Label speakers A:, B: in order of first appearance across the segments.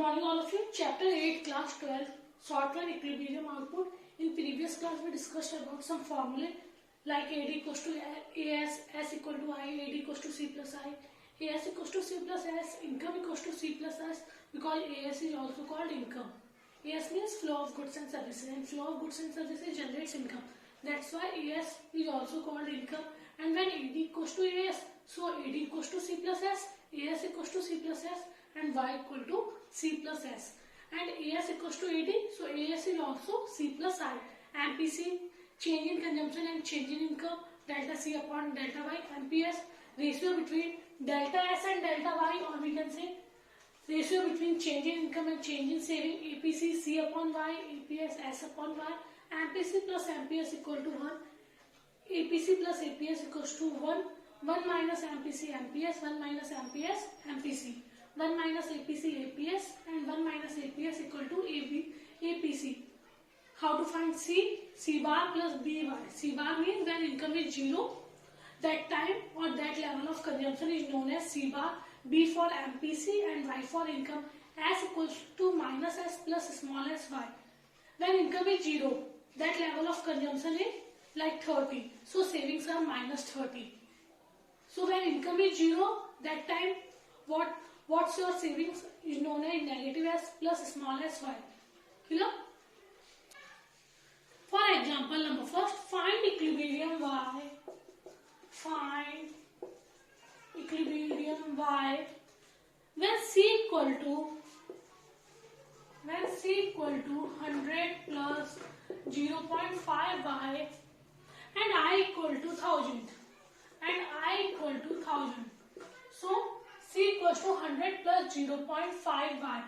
A: morning all of you. Chapter 8 class 12 shortwave equilibrium output. In previous class we discussed about some formulae like AD equals to AS, S equal to I, AD equals to C plus I, AS equals to C plus S, income equals to C plus S, because AS is also called income. AS means flow of goods and services, and flow of goods and services generates income. That's why AS is also called income. And when AD equals to AS, so AD equals to C plus S, AS equals to C plus S, and Y equal to C plus S. And AS equals to AD, so AS is also C plus I. MPC, change in consumption and change in income, delta C upon delta Y. MPS, ratio between delta S and delta Y, or we can say ratio between change in income and change in saving. APC, C upon Y, APS, S upon Y. MPC plus MPS equal to 1. APC plus APS equals to 1. 1 minus MPC, MPS, 1 minus MPS, MPC. 1 minus APC, APS, and 1 minus APS equal to APC. How to find C? C bar plus BY. C bar means when income is 0, that time or that level of consumption is known as C bar. B for MPC and Y for income. S equals to minus S plus small s Y. When income is 0, that level of consumption is like 30. So savings are minus 30. So when income is 0, that time what's your savings is known as negative S plus small s Y. Clear? For example number first, find equilibrium Y. Find equilibrium Y when C equal to 100 plus 0.5 Y and I equal to 1000. So C equals to 100 plus 0.5 Y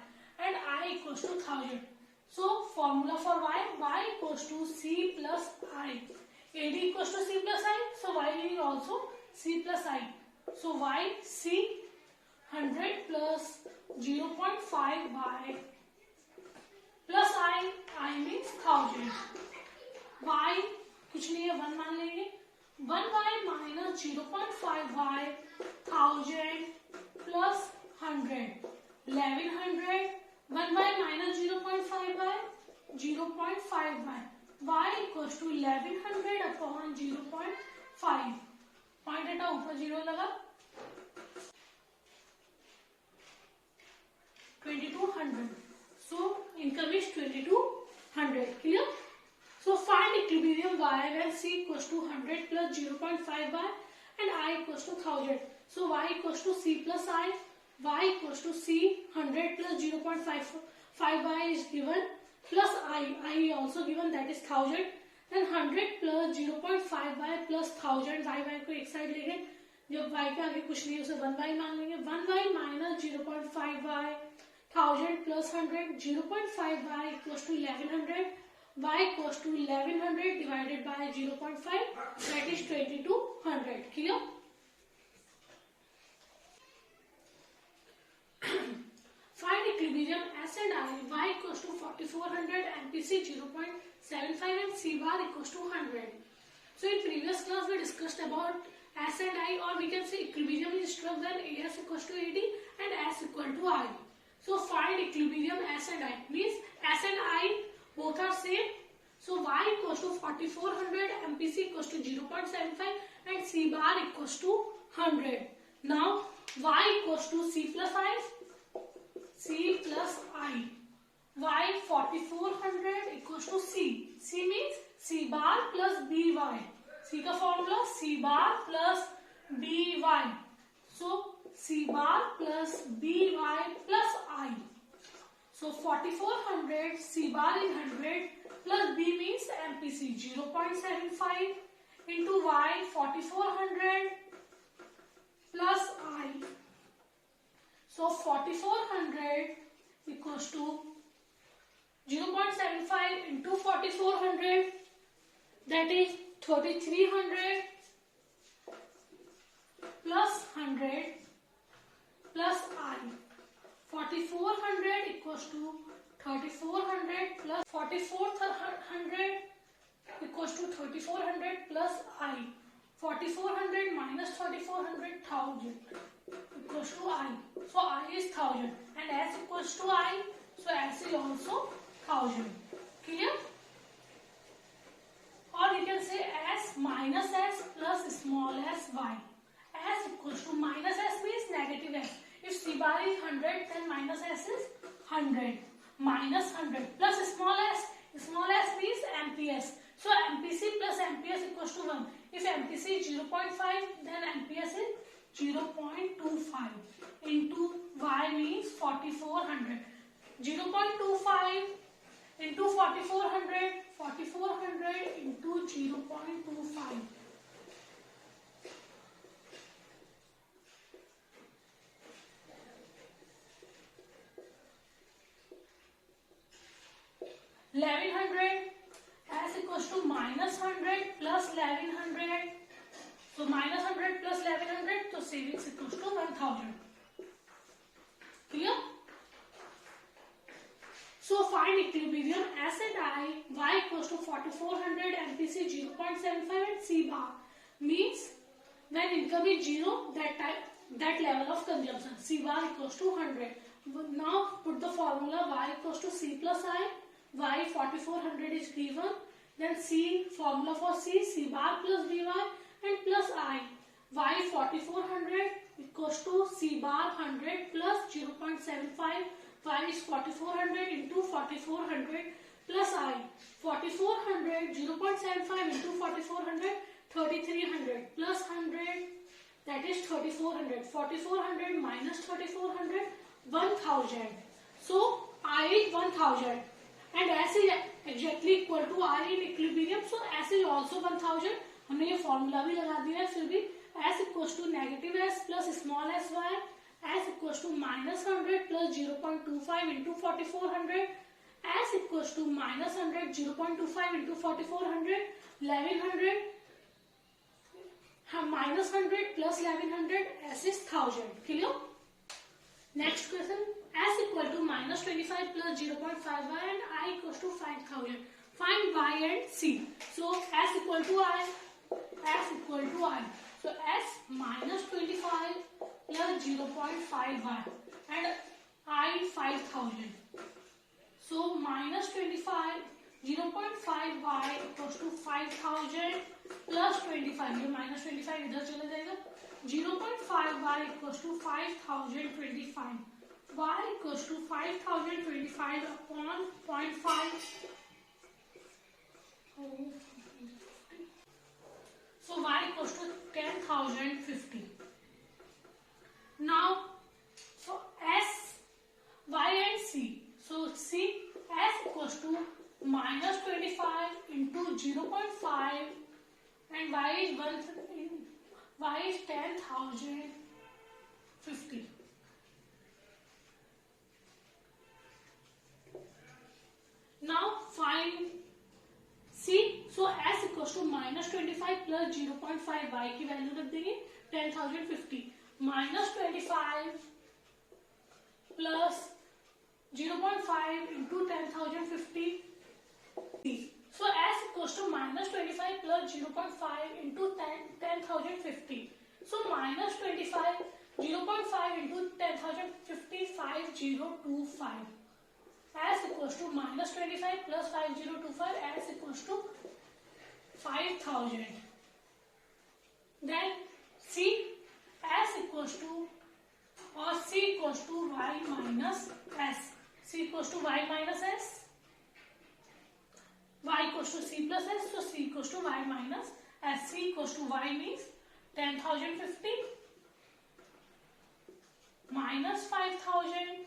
A: and I equals to 1000. So formula for Y equals to C plus I. AD equals to C plus I, so Y is also C plus I. So Y C 100 plus 0.5 Y plus I means 1000. Y कुछ नहीं है, 1 मान लेंगे. 1Y minus 0.5Y, 1000 plus 100, 1100. 1Y minus 0.5Y, 0.5Y. Y equals to 1100 upon 0.5. Point हटा, ऊपर 0 लगा. 2200. So income is 2200. Clear? So find equilibrium Y when C equals to 100 plus 0.5 Y and I equals to 1000. So Y equals to C plus I. Y equals to C 100 plus 0.5 Y is given plus I also given, that is 1000. Then 100 plus 0.5 Y plus 1000. Y को एक side लेंगे. जब Y के आगे कुछ नहीं है उसे 1Y मान लेंगे. 1Y minus 0.5 Y, 1000 plus 100, 0.5 Y equals to 1100. Y equals to 1100 divided by 0.5, that is 2200. Clear? Find equilibrium S and I. Y equals to 4400, MPC 0.75 and C bar equals to 100. So in previous class we discussed about S and I, or we can say equilibrium is struck when AS equals to AD and S equal to I. So find equilibrium S and I means S and I both are same. So Y equals to 4400, MPC equals to 0.75 and C bar equals to 100. Now Y equals to C plus I. C plus I. Y 4400 equals to C. C means C bar plus BY. C का formula C bar plus BY. So C bar plus BY plus I. So 4400 C bar is 100 plus B means MPC 0.75 into Y 4400 plus I. So 4400 equals to 0.75 into 4400, that is 3300 plus 100 plus I. 4400 equals to 3400 plus 4400 equals to 3400 plus I. 4400 minus 3400, 1000 equals to I. So I is 1000 and S equals equals to I, so S is also 1000. Clear? Or you can say S minus S plus small s y. S equals to minus S means negative S. If C bar is 100, then minus S is 100. Minus 100 plus small s means MPS. So MPC plus MPS equals to 1. If MPC is 0.5, then MPS is 0.25 into Y means 4400. 0.25 into 4400, 4400 into 0.25. 1100. S equals to minus 100 plus 1100. So minus 100 plus 1100, so savings equals to 1000. Clear? So find equilibrium S and I, Y equals to 4400, MPC 0.75 and C bar. Means when income is 0, that level of consumption. C bar equals to 100. Now put the formula Y equals to C plus I. Y 4400 is given. Then C, formula for C bar plus By and plus I. Y 4400 equals to C bar 100 plus 0.75. Y is 4400 into 4400 plus I. 4400, 0.75 into 4400, 3300 plus 100, that is 3400. 4400 minus 3400, 1000. So I is 1000 and S is exactly equal to I in equilibrium. So S is also 1000. हमने ये formula भी लगा दिया है. फिर भी S equals to negative S plus small s y. S equals to minus 100 plus 0.25 into 4400. S equals to minus 100, 0.25 into 4400, 1100. Minus 100 plus 1100, S is 1000. Clear? Next question. S equal to minus 25 plus 0.5 y and I equals to 5000. Find y and c. So S equal to I. S equal to I. So S minus 25 plus 0.5 y and I 5000. So minus 25, 0.5 y equals to 5000 plus 25. ये minus 25 इधर चला जाएगा. 0.5 y equals to 5025. Y equals to 5025 upon 0.5. So y equals to 10,050. Now for S, Y and C. So C, S equals to minus 25 into 0.5 and Y is 10,050. Now find C. So S equals to minus 25 plus 0.5 Y की value रख देंगे 10,050 minus 25 plus 0.5 into 10,050. So S equals to minus 25 plus 0.5 into 10,050. So minus 25, 0.5 into 10,050, 5025. S equals to minus 25 plus 5025. S equals to 5000. Then C, S equals to or C equals to Y minus S. C equals to Y minus S. Y equals to C plus S. So C equals to Y minus S. C equals to Y means 10,050 minus 5,000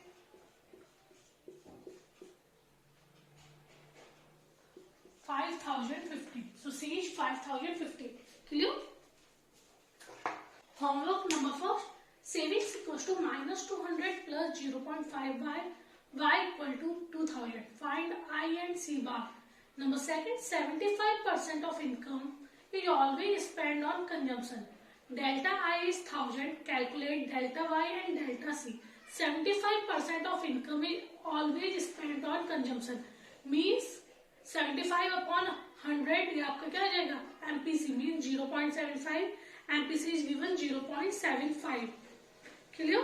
A: 5,050. So C is 5,050. Clear? Formula number first. Savings equals to minus 200 plus 0.5 y equal to 2000. Find I and C bar. Number second, 75% of income is always spent on consumption. Delta I is 1000. Calculate delta Y and delta C. 75% of income is always spent on consumption. Means 75 upon 100 ये आपका क्या आ जाएगा? MPC means 0.75. MPC is given 0.75. Clear?